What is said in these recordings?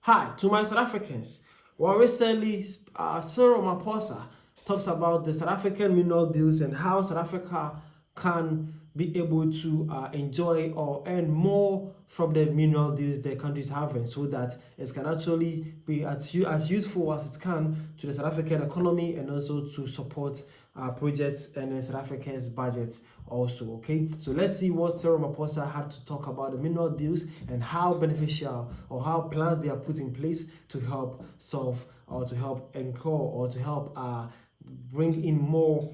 Hi, to my South Africans. Well, recently, Cyril Ramaphosa talks about the South African mineral deals and how South Africa can be able to enjoy or earn more from the mineral deals the country is having, so that it can actually be as useful as it can to the South African economy and also to support projects and South Africa's budget also. Okay, so let's see what Cyril Ramaphosa had to talk about the mineral deals and how beneficial or how plans they are put in place to help solve or to help incur or to help bring in more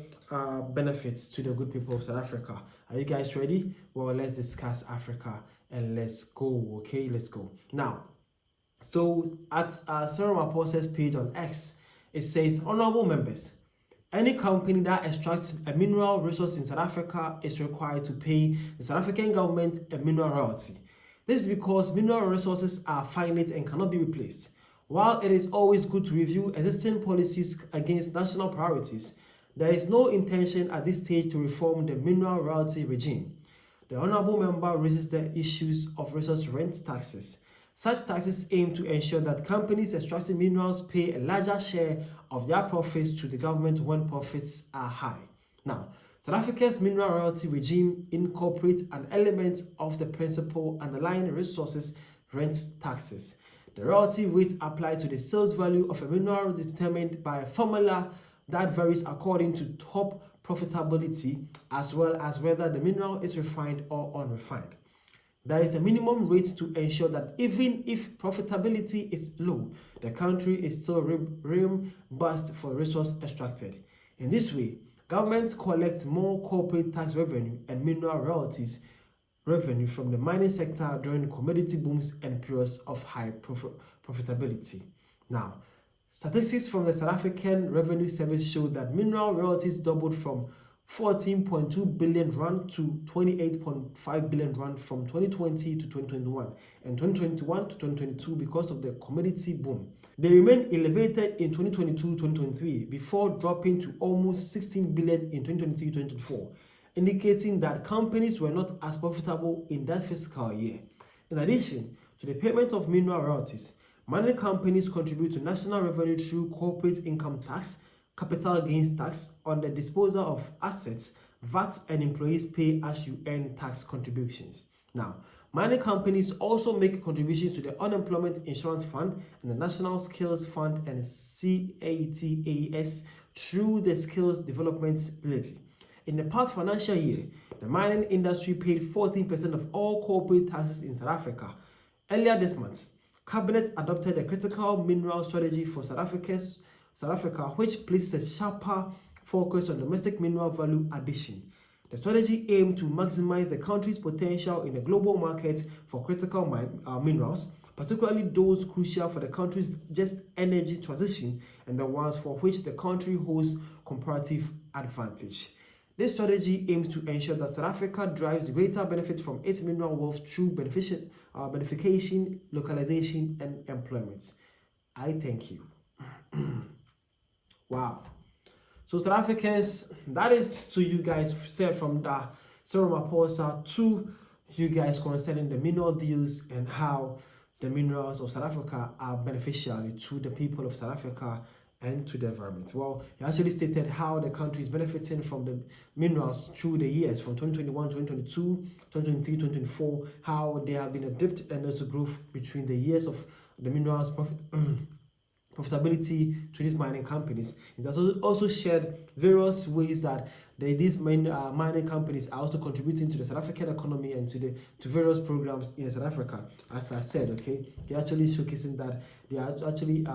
benefits to the good people of South Africa. Are you guys ready? Well, let's discuss Africa and let's go. Okay, let's go now. So at Cyril Ramaphosa's page on X, it says, "Honorable members, any company that extracts a mineral resource in South Africa is required to pay the South African government a mineral royalty. This is because mineral resources are finite and cannot be replaced. While it is always good to review existing policies against national priorities, there is no intention at this stage to reform the mineral royalty regime. The honorable member raises the issues of resource rent taxes. Such taxes aim to ensure that companies extracting minerals pay a larger share of their profits to the government when profits are high. Now, South Africa's mineral royalty regime incorporates an element of the principle underlying resources rent taxes. The royalty rate applied to the sales value of a mineral is determined by a formula that varies according to top profitability as well as whether the mineral is refined or unrefined. There is a minimum rate to ensure that even if profitability is low, the country is still reimbursed for resource extracted. In this way, governments collect more corporate tax revenue and mineral royalties revenue from the mining sector during commodity booms and periods of high profitability. Now, statistics from the South African Revenue Service show that mineral royalties doubled from 14.2 billion rand to 28.5 billion rand from 2020 to 2021 and 2021 to 2022 because of the commodity boom. They remained elevated in 2022-2023 before dropping to almost 16 billion in 2023-2024, indicating that companies were not as profitable in that fiscal year. In addition to the payment of mineral royalties, mining companies contribute to national revenue through corporate income tax, capital gains tax on the disposal of assets, VAT, and employees pay as you earn tax contributions. Now, mining companies also make contributions to the Unemployment Insurance Fund and the National Skills Fund and CATAS through the Skills Development Levy. In the past financial year, the mining industry paid 14% of all corporate taxes in South Africa. Earlier this month, Cabinet adopted a critical mineral strategy for South Africa, which places a sharper focus on domestic mineral value addition. The strategy aimed to maximize the country's potential in the global market for critical minerals, particularly those crucial for the country's just energy transition and the ones for which the country holds comparative advantage. This strategy aims to ensure that South Africa drives greater benefit from its mineral wealth through beneficiation, localization, and employment. I thank you. Wow. So South Africans, that is to you guys said from the Cyril Ramaphosa to you guys concerning the mineral deals and how the minerals of South Africa are beneficial to the people of South Africa and to the environment. Well, he actually stated how the country is benefiting from the minerals through the years from 2021, 2022, 2023, 2024, how they have been a dip and also growth between the years of the minerals profitability to these mining companies. It has also shared various ways that these mining companies are also contributing to the South African economy and to various programs in South Africa. As I said, okay, they're actually showcasing that they are actually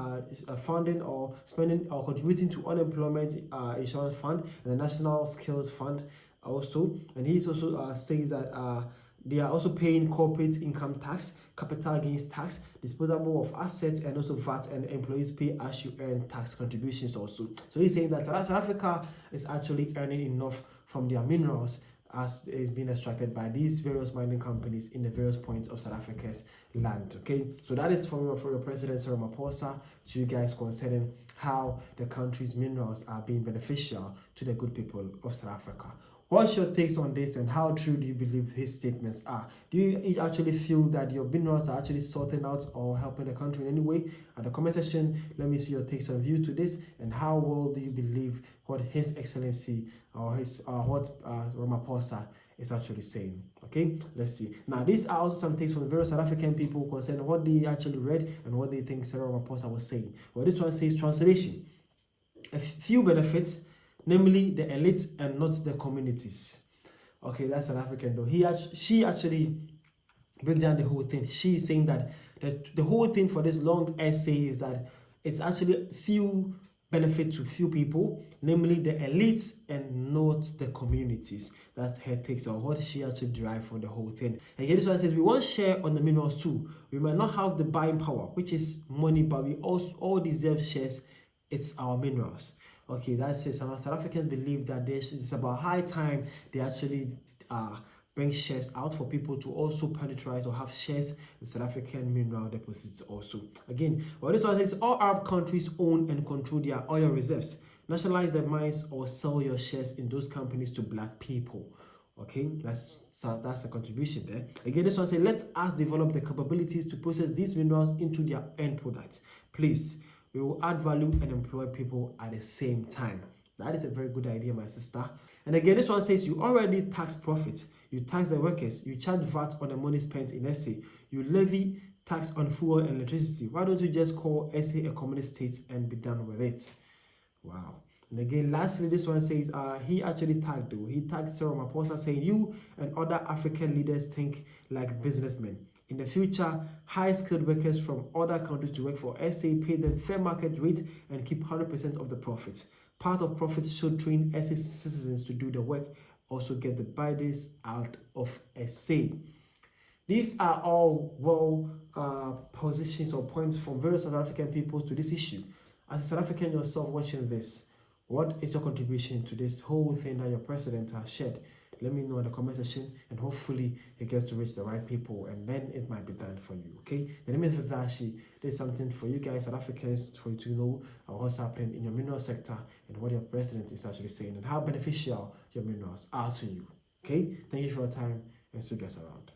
funding or spending or contributing to unemployment insurance fund and the National Skills Fund also. And he's also saying that they are also paying corporate income tax, capital gains tax, disposable of assets, and also VAT, and employees pay as you earn tax contributions also. So he's saying that South Africa is actually earning enough from their minerals as is being extracted by these various mining companies in the various points of South Africa's land. Okay, so that is for your President Cyril Ramaphosa to you guys concerning how the country's minerals are being beneficial to the good people of South Africa. What's your takes on this, and how true do you believe his statements are? Do you actually feel that your minerals are actually sorting out or helping the country in any way? At the comment section, let me see your takes on view to this, and how well do you believe what His Excellency or Ramaphosa is actually saying. Okay, let's see. Now, these are also some takes from various South African people concerning what they actually read and what they think Cyril Ramaphosa was saying. Well, this one says translation. A few benefits, namely the elites and not the communities. Okay, that's South African though. She actually break down the whole thing. She is saying that the whole thing for this long essay is that it's actually few benefit to few people, namely the elites and not the communities. That's her takes on what she actually derived from the whole thing. And here this one says, we want share on the minerals too. We might not have the buying power, which is money, but we also all deserve shares. It's our minerals. Okay, that's it. Some South Africans believe that it's about high time they actually bring shares out for people to also penetrate or have shares in South African mineral deposits also. Again, well, this one says all Arab countries own and control their oil reserves. Nationalize their mines or sell your shares in those companies to black people. Okay, that's a contribution there. Again, this one says let us develop the capabilities to process these minerals into their end products. Please, we will add value and employ people at the same time. That is a very good idea, my sister. And again, this one says you already tax profits, you tax the workers, you charge VAT on the money spent in SA, you levy tax on fuel and electricity. Why don't you just call SA a communist state and be done with it? Wow. And again, lastly, this one says he actually tagged though. He tagged Cyril Ramaphosa saying you and other African leaders think like businessmen. In the future, high-skilled workers from other countries to work for SA, pay them fair market rate and keep 100% of the profits. Part of profits should train SA citizens to do the work, also get the burdens out of SA. These are all positions or points from various South African people to this issue. As a South African yourself watching this, what is your contribution to this whole thing that your president has shared? Let me know in the comment section, and hopefully it gets to reach the right people, and then it might be done for you. Okay, the name is Vivashi. There's something for you guys, South Africans, for you to know what's happening in your mineral sector and what your president is actually saying and how beneficial your minerals are to you. Okay, thank you for your time, and see you guys around.